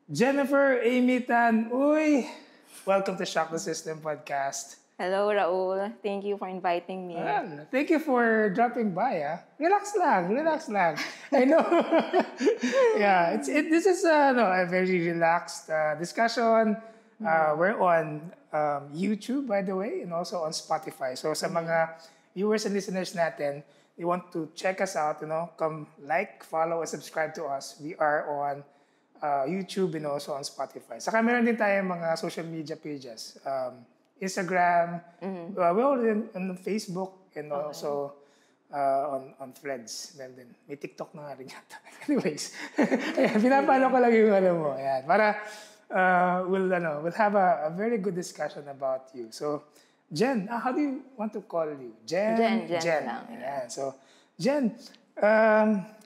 Jennifer Amy Tan, uy! Welcome to Shock the System podcast. Hello, Raul. Thank you for inviting me. Well, thank you for dropping by. Relax lang, relax lang. I know. Yeah, this is a very relaxed discussion. We're on YouTube, by the way, and also on Spotify. So sa mga viewers and listeners natin, they want to check us out, come like, follow, and subscribe to us. We are on YouTube and also on Spotify. Saka meron din tayong mga social media pages. Instagram, we're already on Facebook and also on Threads. May TikTok na nga rin yata. Anyways, ayan, pinapalo ko lang yung mo. Ayan, para we'll have a very good discussion about you. So, Jen, how do you want to call you? Jen. Lang. Ayan. So, Jen,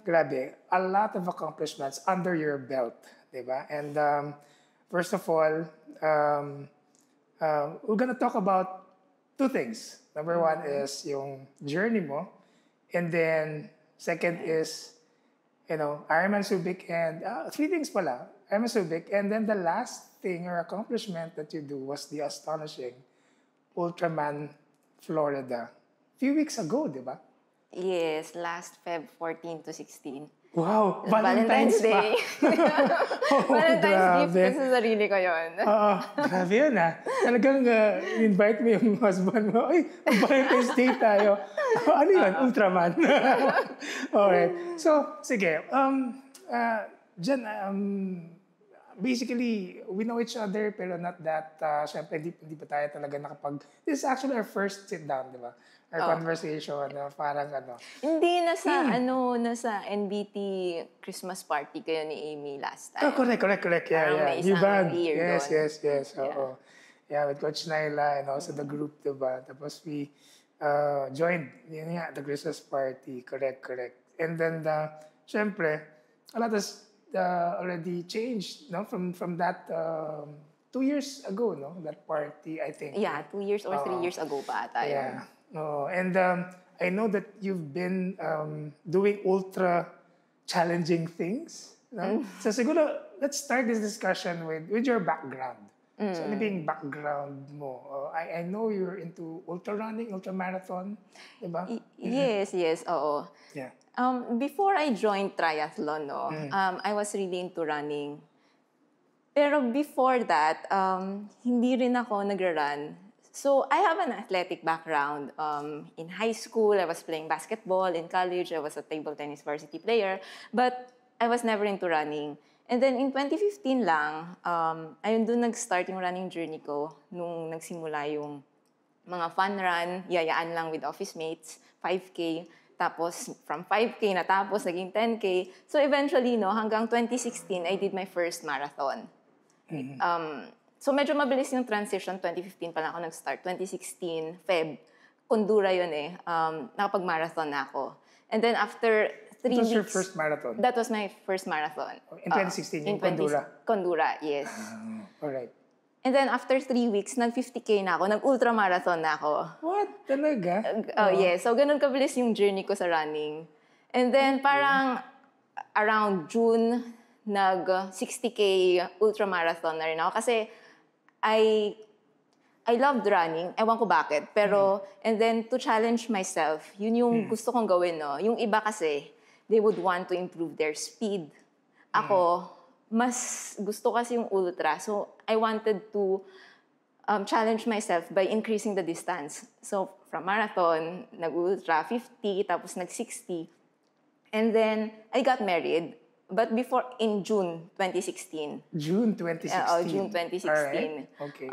grabe, a lot of accomplishments under your belt, diba? And first of all, we're gonna talk about two things. Number one is yung journey mo, and then second is, Ironman Subic, and three things pala. Ironman Subic, and then the last thing or accomplishment that you do was the astonishing Ultraman Florida. Few weeks ago, di ba? Yes, last Feb 14 to 16. Wow! Valentine's Day. Valentine's gift ko sa sarili ko yun. Grabe yun Talagang invite mo yung husband mo. Ay, Valentine's Day tayo. Ano yun? Ultraman. Alright. So, sige. Jen, basically, we know each other pero not that, syempre, hindi pa tayo talaga this is actually our first sit-down, di ba? Our conversation, parang Hindi, nasa NBT Christmas party kayo ni Amy last time. Oh, correct. Yeah. May isang year Yes. Oo. Yeah, with Coach Naila and also the group, diba? Tapos we joined, the Christmas party. Correct. And then, syempre, a lot has already changed, from that 2 years ago, that party, I think. Yeah, 2 years or 3 years ago pa ata. Yeah. And I know that you've been doing ultra challenging things. No? So siguro, let's start this discussion with your background. So ano yung background mo? I know you're into ultra running, ultra marathon, diba? Yes, oo. Yeah. Before I joined triathlon, I was really into running. Pero before that, hindi rin ako nagra-run. So, I have an athletic background. In high school, I was playing basketball. In college, I was a table tennis varsity player. But I was never into running. And then, in 2015 lang, ayun doon nag-start yung running journey ko. Nung nagsimula yung mga fun run, yayaan lang with office mates, 5K. Tapos, from 5K natapos, naging 10K. So, eventually, hanggang 2016, I did my first marathon. So, medyo mabilis yung transition. 2015 pa lang ako nag-start. 2016, Feb. Kondura yun nakapag-marathon na ako. And then after 3 weeks... That was your first marathon? That was my first marathon. In 2016, in Kondura? Kondura, yes. Alright. And then after 3 weeks, nag-50K na ako. Nag-ultra-marathon na ako. What? Talaga? Yes. So, ganun kabilis yung journey ko sa running. And then parang around June, nag-60K ultra-marathon na rin ako. Kasi I loved running. Ewan ko bakit. Pero, and then to challenge myself, yun yung gusto kong gawin, Yung iba kasi, they would want to improve their speed. Ako, mas gusto kasi yung ultra. So, I wanted to challenge myself by increasing the distance. So, from marathon, nag-ultra 50, tapos nag-60. And then, I got married. But before, in June 2016. June 2016? June 2016. Alright. Okay.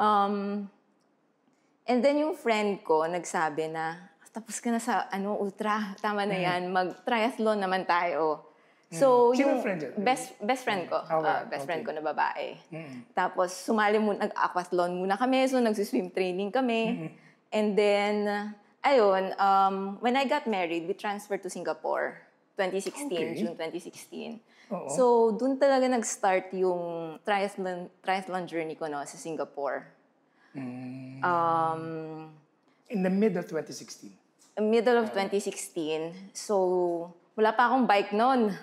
And then yung friend ko, nagsabi na, tapos ka na sa ultra, tama na yan, mag-triathlon naman tayo. So, Sino yung friend yun? best friend ko. Best friend ko na babae. Tapos, sumali muna, nag-aquathlon muna kami. So, nag-swim training kami. And then, ayun, when I got married, we transferred to Singapore. 2016, June 2016. So, dun talaga nag-start yung triathlon journey ko sa Singapore. In the mid of 2016? Middle of 2016. So, wala pa akong bike noon.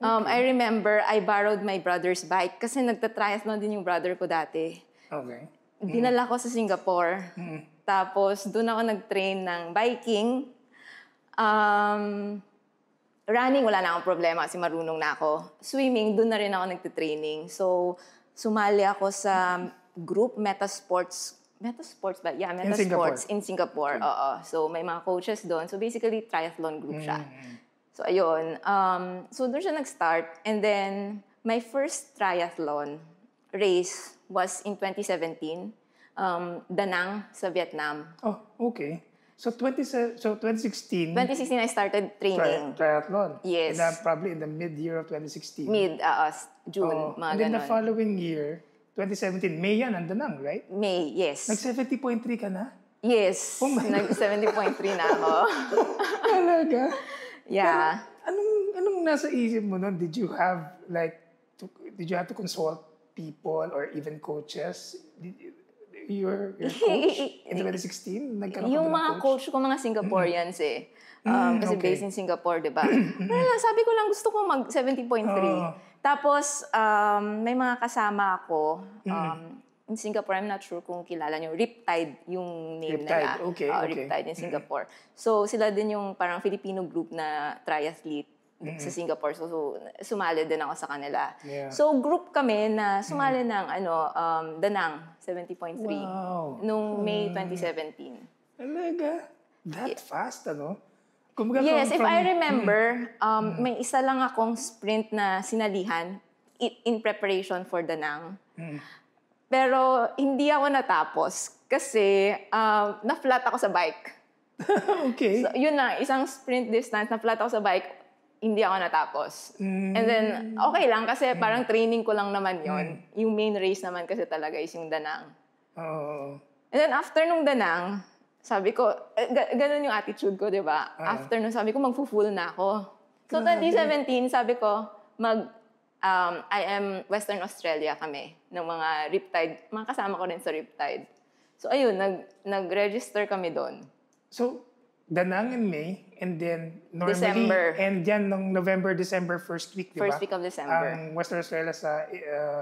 I remember I borrowed my brother's bike kasi nagta-triathlon din yung brother ko dati. Okay. Dinala ko sa Singapore. Tapos, doon ako nag-train ng biking. Running, wala na akong problema kasi marunong na ako. Swimming, doon na rin ako nagtitraining. So, sumali ako sa group Metasports. Metasports ba? Yeah, Metasports in Singapore. Oo. So, may mga coaches doon. So, basically, triathlon group siya. So, ayun. So, doon siya nag-start. And then, my first triathlon race was in 2017. Da Nang sa Vietnam. Oh, okay. So 2016. 2016, I started training. Triathlon. Yes. Probably in the mid-year of 2016. June, mga And then the ganon. following year, 2017, May yan, nandun lang, right? May, yes. Nag-70.3 ka na? Yes. Oh my Nag-70.3 na ako. Talaga? Yeah. Anong nasa isip mo nun? Did you have to consult people or even coaches? Your coach in 2016? Nagkaroon Yung ka ba ng mga coach ko, mga Singaporeans eh. Kasi okay. based in Singapore, di ba? Wala, sabi ko lang gusto ko mag 70.3. Tapos, may mga kasama ako. In Singapore, I'm not sure kung kilala nyo. Riptide yung name Riptide, nila. okay. Riptide in Singapore. So, sila din yung parang Filipino group na triathlete sa Singapore. So, sumali din ako sa kanila. Yeah. So, group kami na sumali ng Da Nang 70.3 nung May 2017. Talaga? That fast, ano? Kumbaga Yes, if I remember, may isa lang akong sprint na sinalihan in preparation for Da Nang. Pero hindi ako natapos kasi na-flat ako sa bike. Okay. So, yun na, isang sprint distance, na-flat ako sa bike, hindi ako natapos. And then, okay lang kasi parang training ko lang naman yon. Yung main race naman kasi talaga is yung Da Nang. And then, after nung Da Nang, sabi ko, ganun yung attitude ko, di ba? After nung sabi ko, magpo-full na ako. So, 2017, sabi ko, I am Western Australia kami, ng mga Riptide. Mga kasama ko rin sa Riptide. So, ayun, nag-register kami doon. So, Da Nang in May, and then normally, December. And yan nung November, December, first week, di ba? First week of December. Ang Western Australia sa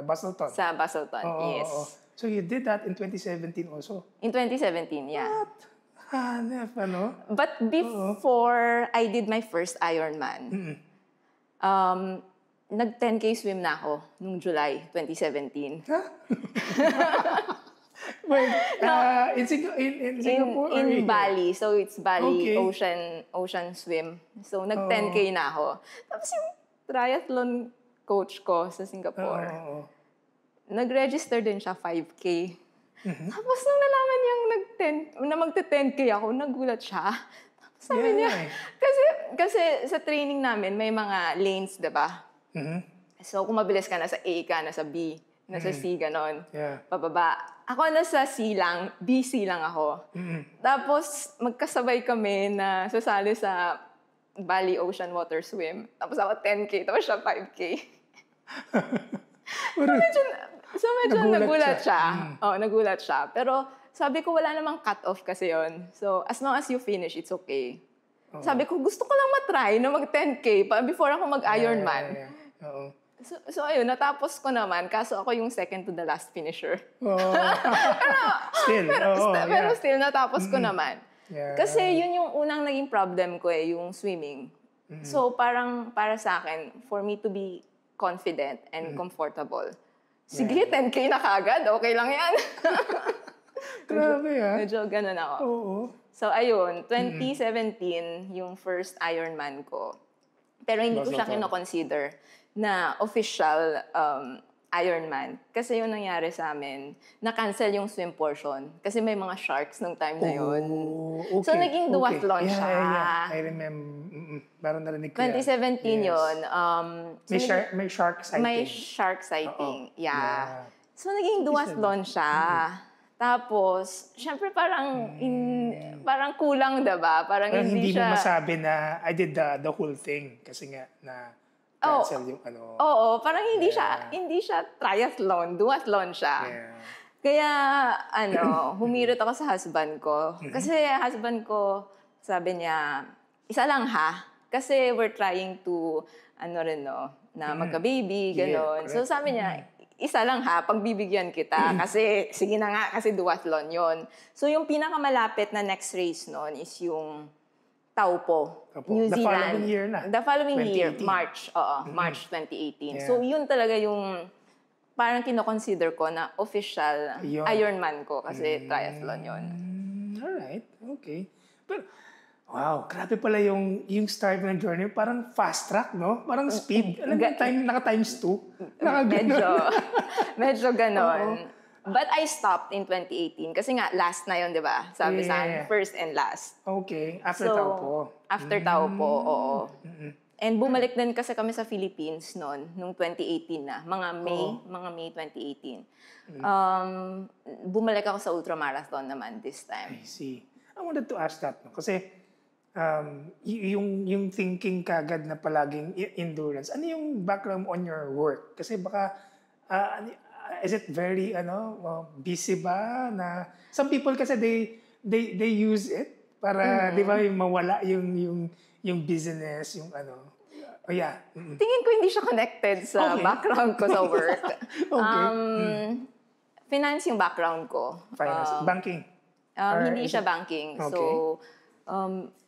Busselton. Sa Busselton, yes. So, you did that in 2017 also? In 2017, yeah. What? Hanep, ano? But before I did my first Ironman, nag-10K swim na ako nung July 2017. Huh? Wait, in Singapore? In Bali. So, it's Bali Okay. ocean swim. So, nag-10K na ako. Tapos yung triathlon coach ko sa Singapore, nag-register din siya 5K. Tapos nung nalaman niyang na magte-10K ako, nagulat siya. Tapos sabi niya, kasi sa training namin, may mga lanes, diba? So, kung mabilis ka, nasa A ka, nasa B, nasa C, ganon. Yeah. Pababa. Ako nasa C lang, BC lang ako. Tapos, magkasabay kami na sasali sa Bali Ocean Water Swim. Tapos ako 10K, tapos siya 5K. So, medyo nagulat siya. Nagulat siya. Pero, sabi ko, wala namang cut-off kasi yon. So, as long as you finish, it's okay. Sabi ko, gusto ko lang matry na mag-10K before ako mag-Ironman. Yeah. So, ayun, natapos ko naman. Kaso ako yung second to the last finisher. Pero still, natapos ko naman. Yeah. Kasi yun yung unang naging problem ko yung swimming. So, parang para sa akin, for me to be confident and comfortable, sige, 10K na kagad. Okay lang yan. Grabe, Medyo ganun ako. Oo. So, ayun, 2017, yung first Ironman ko. Pero hindi ko siya kino-consider na official Ironman. Kasi yung nangyari sa amin, na-cancel yung swim portion. Kasi may mga sharks nung time na yun. Okay. So, naging duathlon siya. Yeah. I remember. Parang narinig ko 2017 yun. May shark sighting. May shark sighting. Yeah. So, naging duathlon siya. Tapos, syempre parang kulang, diba? Parang hindi siya... mo masabi na I did the whole thing kasi nga na cancel yung ano. Oo, parang hindi siya triathlon, duathlon siya. Yeah. Kaya, humirot ako sa husband ko. Kasi husband ko, sabi niya, isa lang ha? Kasi we're trying to, na magka-baby, Yeah, gano'n. So correct. sabi niya, isa lang ha, pagbibigyan kita. Kasi, sige na nga, kasi duathlon yon. So yung pinakamalapit na next race nun is yung Taupo, Taupo. New The Zealand. following year na. The following year, 2018. March. Oo, March 2018. Yeah. So yun talaga yung parang kino-consider ko na official Yun. Ironman ko kasi triathlon yun. Alright, okay. But, wow, grabe pala yung start ng journey. Parang fast track, no? Parang speed. Alam mo yung time, naka-times 2? Medyo ganon. But I stopped in 2018 kasi nga last na yun, di ba? Sabi sa akin, first and last. Okay, after Taupo. After Taupo, oo. And bumalik din kasi kami sa Philippines noon, nung 2018 na. Mga May 2018. Bumalik ako sa ultramarathon naman this time. I see. I wanted to ask that, no? Kasi yung thinking kagad na palaging endurance, ano yung background on your work? Kasi baka, is it very busy ba na some people kasi they use it para di ba yung mawala yung business yung Tingin ko hindi siya connected sa background ko sa work. Finance yung background ko. Finance, banking. Hindi siya banking. Okay. So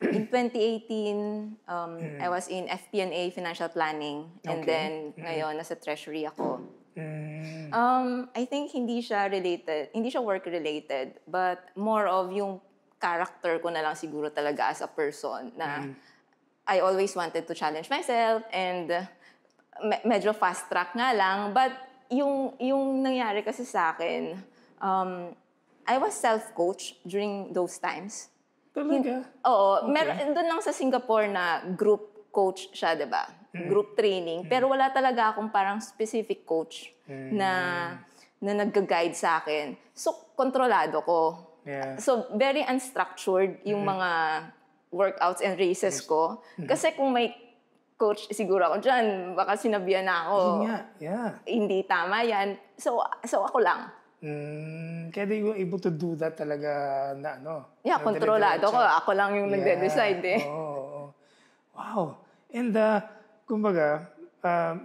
in 2018 I was in FP&A, financial planning, and then ngayon nasa treasury ako. I think hindi siya work related, but more of yung character ko na lang siguro talaga as a person na I always wanted to challenge myself and medyo fast track nga lang, but yung nangyari kasi sa akin, I was self-coach during those times. Talaga? Oo, meron doon lang sa Singapore na group coach siya, 'di ba? Group training, pero wala talaga akong parang specific coach na nagga-guide sa akin. So kontrolado ko. Yeah. So very unstructured yung mga workouts and races ko. Kasi kung may coach siguro ako diyan, baka sinabihan na ako. Hindi tama 'yan. So ako lang. Kaya they were able to do that talaga na Yeah, kontrolado ko. Ako lang yung nagde-decide eh. Wow. And kumbaga,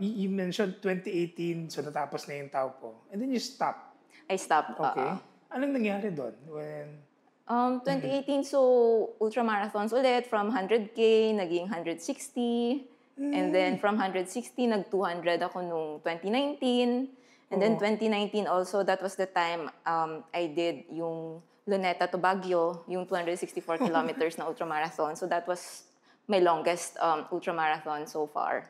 you mentioned 2018, so natapos na yung Taupo. And then you stopped. I stopped. Okay. Anong nangyari doon? 2018, so ultramarathons ulit. From 100K, naging 160. And then from 160, nag-200 ako nung 2019. And then 2019 also, that was the time I did yung Luneta to Baguio, yung 264 kilometers na ultramarathon. So that was my longest ultramarathon so far.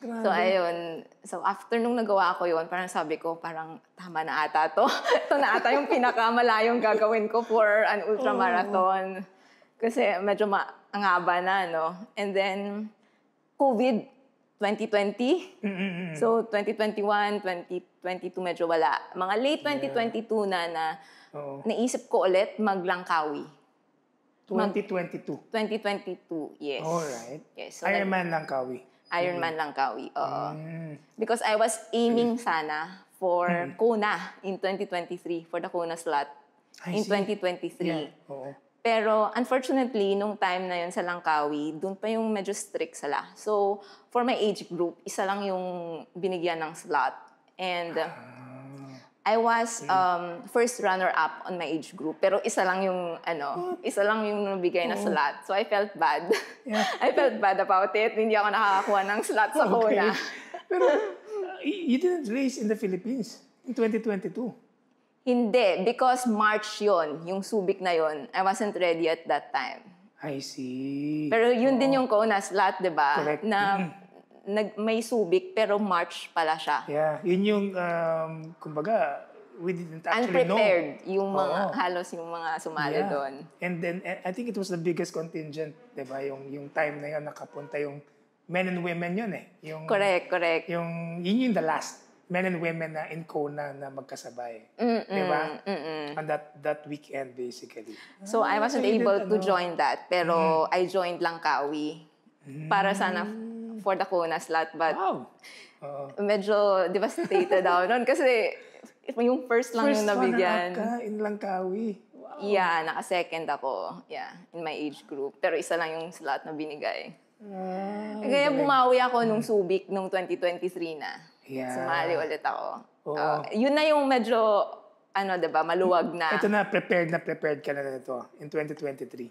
Grabe. So ayun, so after nung nagawa ko yun, parang sabi ko, parang tama na ata to. Ito na ata yung pinakamalayong gagawin ko for an ultramarathon. Kasi medyo ang haba na, no? And then, COVID, 2020. So 2021, 2022 medyo wala. Mga late 2022 na naisip ko ulit maglangkawi. 2022? 2022, yes. Alright. Yes, so Ironman Langkawi. Ironman Langkawi, oo. Because I was aiming sana for Kona in 2023, for the Kona slot in 2023. Yeah. Oo. Pero unfortunately, nung time na yun sa Langkawi, doon pa yung medyo strict sila. So, for my age group, isa lang yung binigyan ng slot. And I was first runner-up on my age group. Pero isa lang yung nabigay na slot. So, I felt bad. Yeah. I felt bad about it. Hindi ako nakakakuha ng slot sa Kona. Pero, you didn't race in the Philippines in 2022. Hindi, because March yon, yung Subic na yon. I wasn't ready at that time. I see. Pero yun din yung Kona slot, di ba? Correct. Na may Subic, pero March pala siya. Yeah, yun yung, kumbaga, we didn't actually unprepared yung mga, halos yung mga sumali doon. And then, I think it was the biggest contingent, di ba? Yung time na yun, nakapunta yung men and women yun eh. Yung, correct. Yun yung the last men and women na in Kona na magkasabay. Di ba? On that weekend, basically. So, I wasn't able to join that. Pero, I joined Langkawi. Para sana for the Kona slot. But, medyo devastated ako noon. Kasi, yung first lang yung nabigyan. First runner-up ka in Langkawi. Wow. Yeah, naka-second ako. Yeah, in my age group. Pero isa lang yung slot na binigay. Kaya bumawi ako nung Subic nung 2023 na. Yeah. Sumali ulit ako. Oo. Yun na yung medyo, diba, maluwag na. Ito na prepared ka na nito in 2023.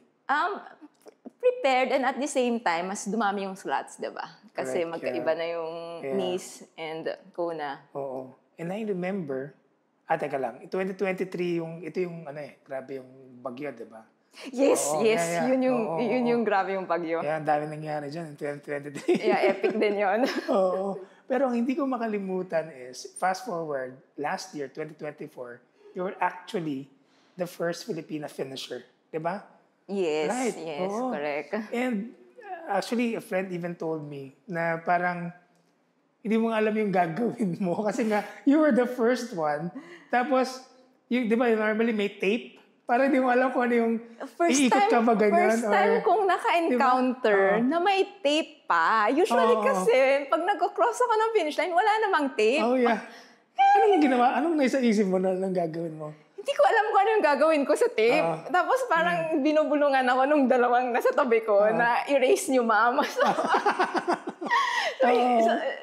Prepared and at the same time, mas dumami yung slots, diba? Kasi Correct, magkaiba na yung Nice and Kona. Oo. And I remember, teka lang, 2023 ito yung grabe yung bagyo, diba? Yes, Oo, yes. yeah. Yun yung grabe yung bagyo. Yeah, ang dami nangyari dyan in 2023. Yeah, epic din yun. Oo. Pero ang hindi ko makalimutan is, fast forward, last year, 2024, you were actually the first Filipina finisher. Diba? Yes, Right. yes, Oo. correct. And actually, a friend even told me na parang hindi mo alam yung gagawin mo kasi nga, you were the first one. Tapos, di ba, normally may tape? Parang hindi mo alam kung ano yung iikot ka ba ganyan? First time kong naka-encounter na may tape pa. Usually kasi, pag nag-cross ako ng finish line, wala namang tape. Oh, yeah. Anong ginawa? Anong nasa isip mo na gagawin mo? Hindi ko alam kung ano yung gagawin ko sa tape. Tapos parang binubulungan ako nung dalawang nasa tabi ko na erase nyo, ma'am.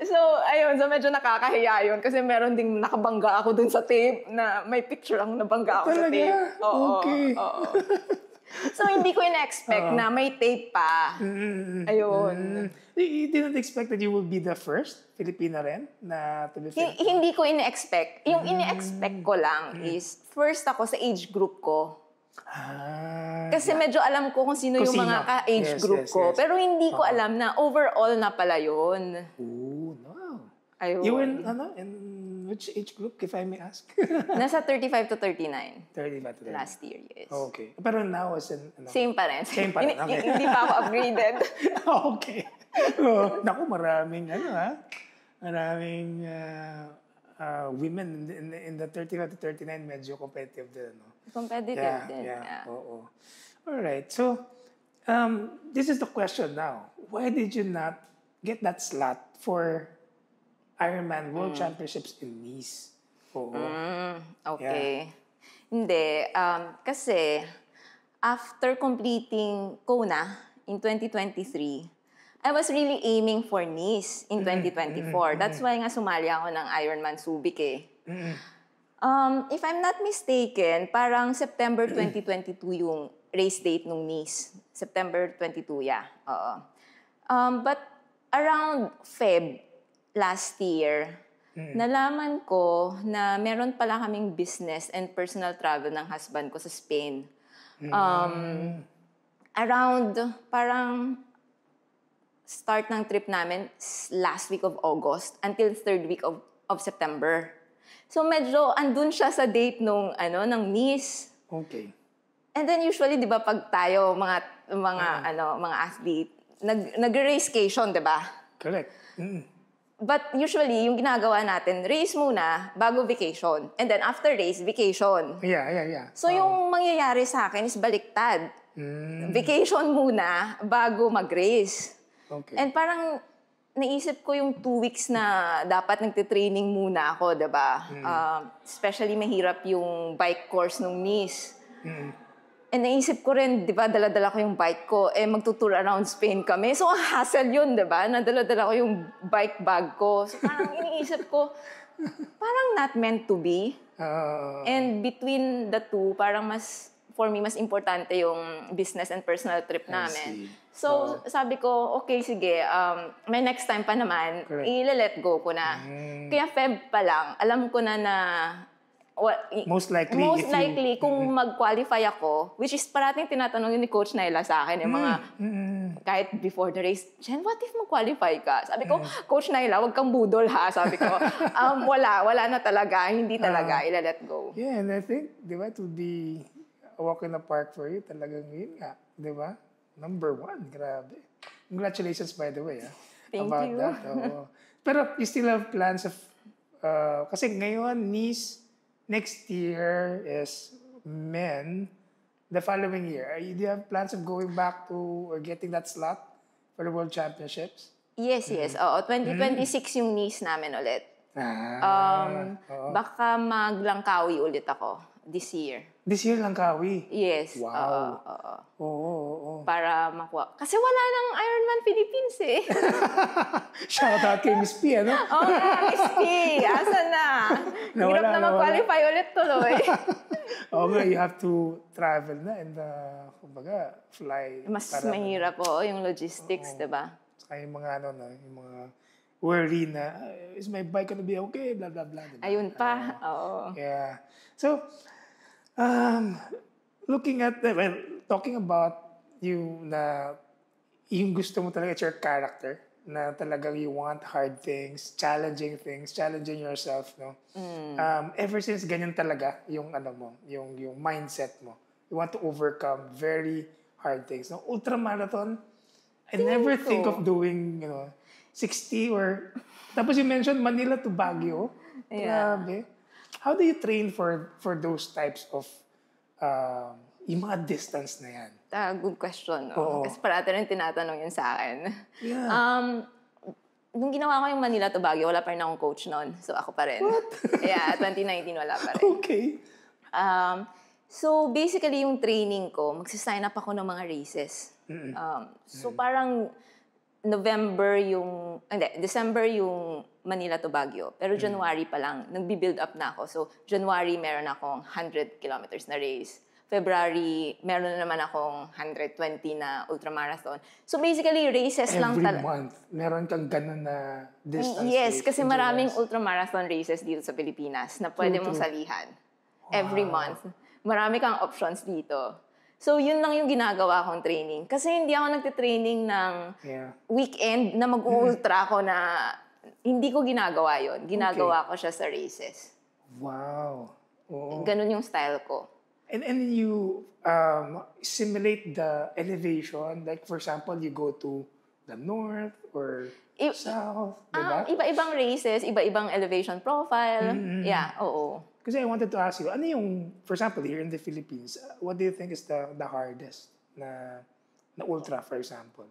So, ayun. So, medyo nakakahiya yun. Kasi meron ding nakabangga ako dun sa tape na may picture ang nabangga ako sa tape. Oo, okay. Oo. So, hindi ko in-expect na may tape pa. Ayun. You didn't expect that you will be the first Filipina rin na to be filmed? Hindi ko in-expect. Yung in-expect ko lang is first ako sa age group ko. Kasi medyo alam ko kung sino yung mga ka-age group ko. Pero hindi ko alam na overall na pala yun. Oh, no. Ayun. You were in which age group, if I may ask? Nasa 35 to 39. 35 to 39. Last year, yes. Okay. Pero now is in... Same pa rin. Same pa rin, okay. Hindi pa ako upgraded. Okay. Naku, maraming maraming women in the 35 to 39 medyo competitive din, no? Competitive din. Yeah. Oo. All right. So, this is the question now. Why did you not get that slot for Ironman World Championships in Nice? Oo. Okay. Hindi. Kasi, after completing Kona in 2023, I was really aiming for Nice in 2024. That's why nga sumali ako ng Ironman Subic eh. If I'm not mistaken, parang September 2022 yung race date nung Nice. September 22, yeah. Oo. But around Feb last year, nalaman ko na meron pala kaming business and personal travel ng husband ko sa Spain. Around parang start ng trip namin last week of August until third week of September. So medyo andun siya sa date nung ng Nice. Okay. And then usually 'di ba pag tayo mga athlete, nag-racecation, 'di ba? Correct. But usually yung ginagawa natin, race muna bago vacation. And then after race, vacation. Yeah. So yung mangyayari sa akin is baliktad. Vacation muna bago mag-race. Okay. And parang naisip ko yung 2 weeks na dapat nagte-training muna ako, diba? Especially mahirap yung bike course nung Nice. And naisip ko rin, diba, dala-dala ko yung bike ko, magtutour around Spain kami. So, hassle yun, diba? Nadala-dala ko yung bike bag ko. So, parang iniisip ko, parang not meant to be. And between the two, parang for me, mas importante yung business and personal trip namin. So, sabi ko, okay, sige, may next time pa naman, i-let go ko na. Kaya Feb pa lang, alam ko na most likely kung mag-qualify ako, which is parating tinatanong yun ni Coach Naila sa akin, yung mga, kahit before the race, Jen, what if mag-qualify ka? Sabi ko, Coach Naila, wag kang budol ha. Sabi ko, wala na talaga, hindi talaga, ila-let go. Yeah, and I think, di ba, it would be a walk in the park for you, talagang yun nga, di ba? Number 1, grabe. Congratulations, by the way, Thank about you. that. Pero you still have plans of, kasi ngayon, Nice, next year is men. The following year, do you have plans of going back to or getting that slot for the World Championships? Yes. Oo, 2026 yung Nice namin ulit. Oo. Baka maglangkawi ulit ako this year. This year Langkawi? Yes. Wow. Oo. Para makuha. Kasi wala nang Ironman Philippines eh. Shout out kay Miss P, ano? Oo nga, Miss P. Asan na? Hirap na mag-qualify ulit tuloy. Okay, you have to travel na and kumbaga, fly. Mas mahirap yung logistics, diba? Saka yung mga yung mga worry na, is my bike gonna be okay? Blah, blah, blah. Diba? Ayun pa, oo. Yeah. So, looking at, talking about yung gusto mo talaga, it's your character, na talagang you want hard things, challenging yourself, no? Ever since ganyan talaga yung yung mindset mo. You want to overcome very hard things. No? Ultramarathon, I never think of doing, 60 or... Tapos you mentioned Manila to Baguio. Yeah. Grabe. How do you train for those types of yung mga distance na yan? Good question. No? Oo. Kasi parati rin tinatanong yun sa akin. Yeah. Nung ginawa ko yung Manila to Baguio, wala pa rin akong coach noon. So ako pa rin. What? Yeah, 2019 wala pa rin. Okay. So basically yung training ko, magsa-sign up ako ng mga races. So parang December yung Manila to Baguio. Pero January pa lang, nagbi-build up na ako. So January meron akong 100 kilometers na race. February, meron na naman akong 120 na ultramarathon. So basically, races lang Every month, meron kang ganun na distance. Yes, kasi maraming ultramarathon races dito sa Pilipinas na pwede mong salihan. Every month. Marami kang options dito. So, yun lang yung ginagawa kong training. Kasi hindi ako nagtitraining ng weekend na mag-ultra ako na hindi ko ginagawa yun. Ginagawa ko siya sa races. Wow. Oo. Ganun yung style ko. And you simulate the elevation. Like, for example, you go to the north or south. Diba? Iba-ibang races, iba-ibang elevation profile. Yeah, oo. Kasi I wanted to ask you, ano yung, for example, here in the Philippines, what do you think is the hardest na ultra, for example?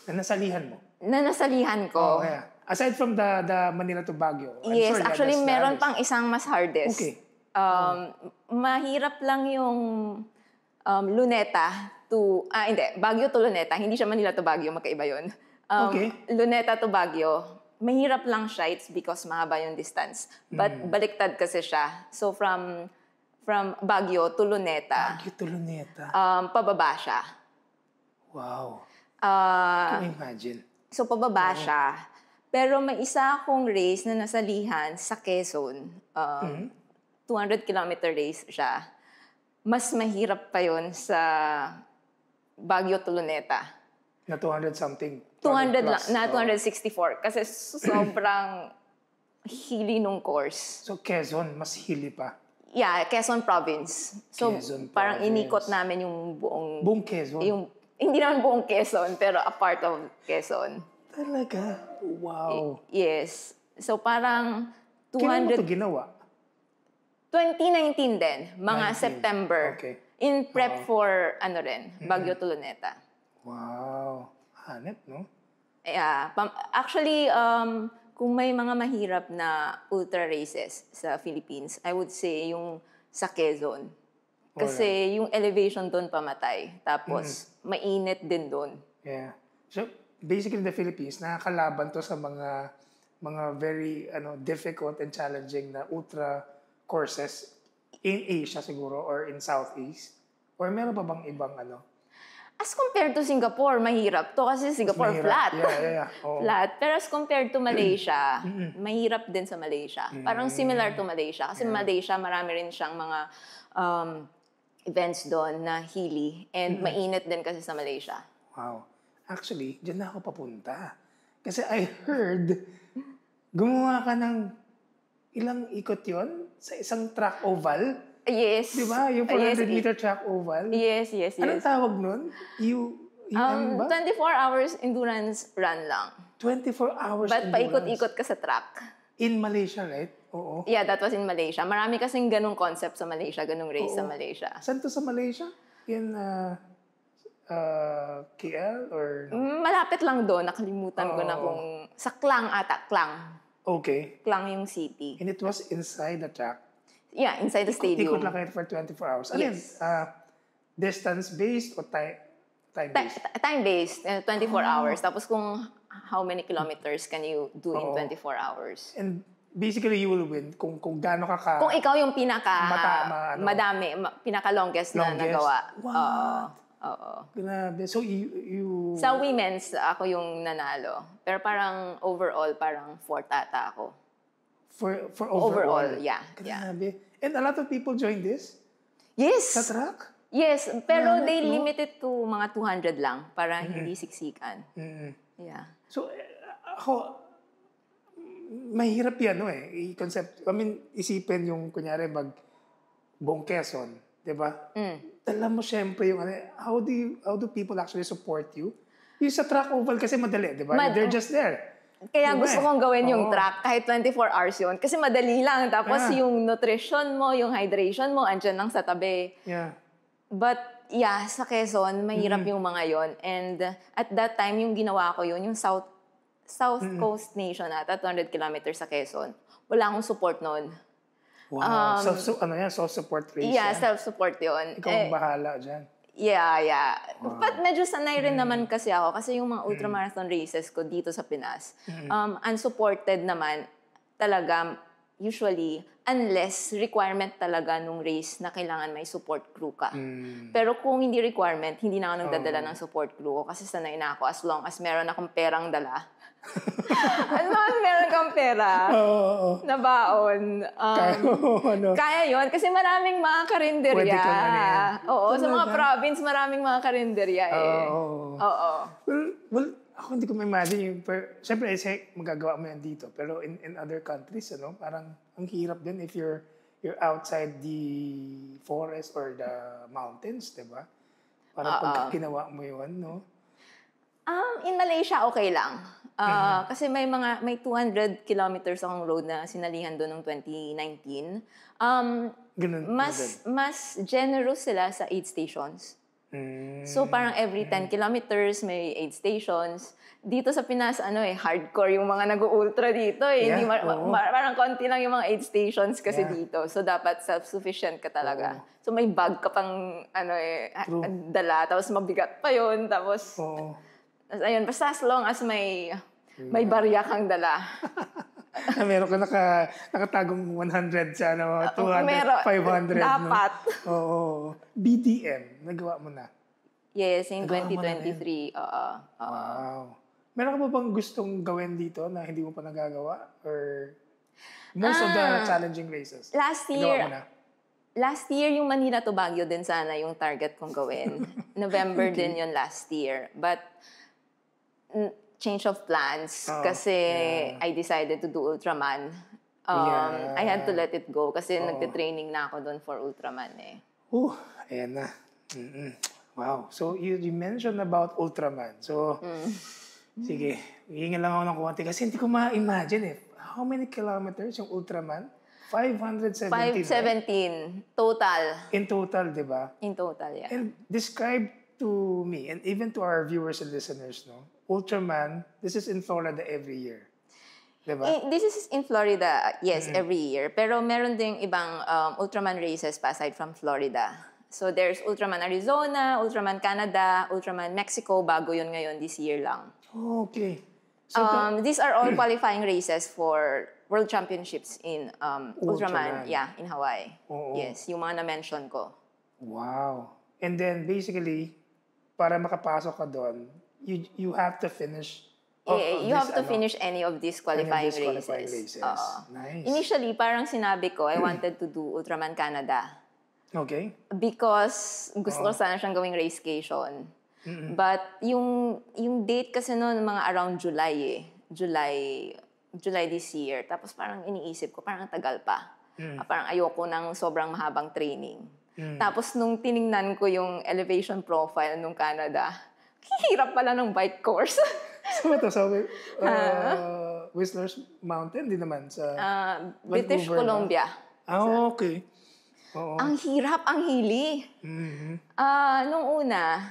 Na nasalihan mo? Na nasalihan ko? Oh, yeah. Aside from the Manila to Baguio. Yes, actually, meron pang isang mas hardest. Okay. Mahirap lang yung Luneta to, Baguio to Luneta. Hindi siya Manila to Baguio, magkaiba yun. Okay. Luneta to Baguio, mahirap lang siya, it's because mahaba yung distance. But baliktad kasi siya. So from Baguio to Luneta. Baguio to Luneta. Pababa siya. Wow. Can you imagine? So pababa siya. Pero may isa akong race na nasalihan sa Quezon. 200-kilometer race siya. Mas mahirap pa yun sa Baguio to Luneta. Na 200-something. 200 lang, na 264. Kasi sobrang hili nung course. So, Quezon, mas hili pa. Yeah, Quezon Province. So, Quezon parang Province. inikot namin yung Buong Quezon? Hindi naman buong Quezon, pero a part of Quezon. Talaga? Wow. Yes. So, parang 200... Kailan mo ito ginawa? 2019 din, mga 19. September. Okay. In prep for, Baguio to Luneta. Wow. Hanep, no? Yeah. Actually, kung may mga mahirap na ultra races sa Philippines, I would say yung sa Quezon. Kasi yung elevation doon pamatay. Tapos, mainit din doon. Yeah. So, basically in the Philippines, nakakalaban to sa mga very difficult and challenging na ultra courses in Asia siguro or in Southeast. Or meron pa bang ibang As compared to Singapore, mahirap to kasi Singapore flat. Yeah. Flat. Pero as compared to Malaysia, mahirap din sa Malaysia. Parang similar to Malaysia. Kasi Malaysia, marami rin siyang mga events doon na hilly. And mainit din kasi sa Malaysia. Wow. Actually, dyan na ako papunta. Kasi I heard, gumawa ka ng ilang ikot yon sa isang track oval. Yes. Di ba? Yung 400-meter track oval. Yes. Anong tawag nun? 24 hours endurance run lang. 24 hours But endurance. paikot-ikot ka sa track. In Malaysia, right? Oo. Yeah, that was in Malaysia. Marami kasing ganung concept sa Malaysia, ganung race sa Malaysia. Saan to sa Malaysia? In KL or... Malapit lang doon. Nakalimutan ko na kung... Sa Klang ata. Klang. Okay. Klang yung city. And it was inside the track? Yeah, inside the stadium. Ikot lang kayo for 24 hours. Ano yan? Yes. Distance-based o time-based? Time-based, 24 hours. Tapos kung how many kilometers can you do in 24 hours. And basically, you will win kung gaano ka Kung ikaw yung madami, pinaka-longest na nagawa. What? Oo. Grabe. So, you... Sa women's, ako yung nanalo. Pero parang overall, parang 4th ata ako. For overall? Yeah. Grabe. And a lot of people join this? Yes. Sa track? Yes. Pero they limit it to mga 200 lang para hindi siksikan. Yeah. So, ako, mahirap yan, i-concept. I mean, isipin yung, kunyari, buong Quezon, di ba? Dala mo syempre yung, how do people actually support you? Yung sa track oval kasi madali, di ba? They're just there. Kaya gusto kong gawin yung track kahit 24 hours yun. Kasi madali lang. Tapos yung nutrition mo, yung hydration mo, andyan lang sa tabi. Yeah. But, yeah, sa Quezon, mahirap yung mga yon. And at that time, yung ginawa ko yun, yung South Coast Nation ata, 200 kilometers sa Quezon. Wala akong support noon. Wow. Self-support race? Yeah, self-support yun. Ikaw ang bahala dyan. Yeah. Wow. But medyo sanay rin naman kasi ako. Kasi yung mga ultramarathon races ko dito sa Pinas, unsupported naman talaga, usually, unless requirement talaga nung race na kailangan may support crew ka. Pero kung hindi requirement, hindi na ako nagdadala ng support crew ko kasi sanay na ako as long as meron akong perang dala. As long as meron kang pera na baon. Kaya yun. Kasi maraming mga karinderya. Oo, sa mga province, maraming mga karinderya Oo. Well, ako hindi ko ma-imagine yung... Siyempre, magagawa mo yan dito. Pero in other countries, parang ang hirap din if you're outside the forest or the mountains, di ba? Parang pag ginawa mo yun, no? In Malaysia, okay lang. Kasi may 200 kilometers akong road na sinalihan doon noong 2019. Mas generous sila sa aid stations. So parang every 10 kilometers may aid stations. Dito sa Pinas, hardcore yung mga nag-ultra dito. Hindi parang konti lang yung mga aid stations kasi dito. So dapat self-sufficient ka talaga. So may bag ka pang dala, tapos mabigat pa yun. Tapos, ayun, basta as long as may barya kang dala. Meron ka nakatagong 100 sa 200, 500. Dapat. No? Oo. BDM, nagawa mo na? Yes, in 2023. Wow. Meron ka ba bang gustong gawin dito na hindi mo pa nagagawa? Or most of the challenging races? Last year, yung Manila to Baguio din sana yung target kong gawin. November din yun last year. But, change of plans kasi I decided to do Ultraman. I had to let it go kasi nagte-training na ako doon for Ultraman Ayan na. Wow. So, you mentioned about Ultraman. So, sige, hihingan lang ako ng konti kasi hindi ko ma-imagine How many kilometers yung Ultraman? 517. 517 total. In total, di ba? In total, yeah. And describe to me, and even to our viewers and listeners, Ultraman, this is in Florida every year. Diba? This is in Florida, yes, every year. Pero meron ding ibang Ultraman races pa aside from Florida. So there's Ultraman Arizona, Ultraman Canada, Ultraman Mexico, bago yun ngayon this year lang. Okay. So these are all qualifying races for World Championships in Ultraman, in Hawaii. Yes, yung mga na-mention ko. Wow. And then basically, para makapasok ka doon, you have to finish you have to finish any of these qualifying races. Nice. Initially, parang sinabi ko, I wanted to do Ultraman Canada. Okay. Because gusto ko sana siyang gawing racecation. But yung date kasi noon mga around July July this year. Tapos parang iniisip ko, parang tagal pa. Parang ayoko ng sobrang mahabang training. Tapos nung tiningnan ko yung elevation profile nung Canada, hirap pala ng bike course. Whistler's Mountain, di naman sa British Columbia. Okay. Ang hirap, ang hili. Nung una,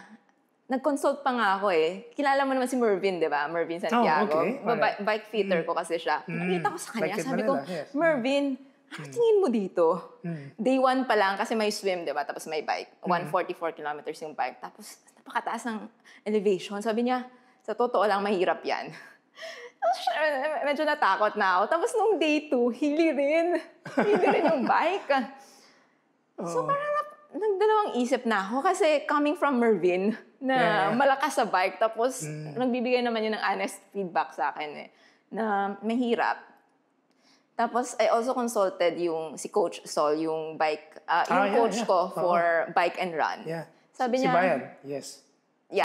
nag-consult pa nga ako Kilala mo naman si Mervin, di ba? Mervin Santiago. Okay. Bike fitter ko kasi siya. Nakita ko sa kanya. Sabi ko, Mervin, ano tingin mo dito? Day 1 pa lang, kasi may swim, di ba? Tapos may bike. 144 kilometers yung bike. Tapos, napakataas ng elevation. Sabi niya, sa totoo lang, mahirap yan. Tapos, medyo natakot na ako. Tapos, nung day 2, hili rin. Hili rin yung bike. So, parang nagdalawang isip na ako. Kasi coming from Mervin, na malakas sa bike. Tapos, nagbibigay naman yun ng honest feedback sa akin na mahirap. Tapos, I also consulted si Coach Sol, yung bike, coach ko for bike and run. Yeah. Sabi Si niya, Bayan, yes.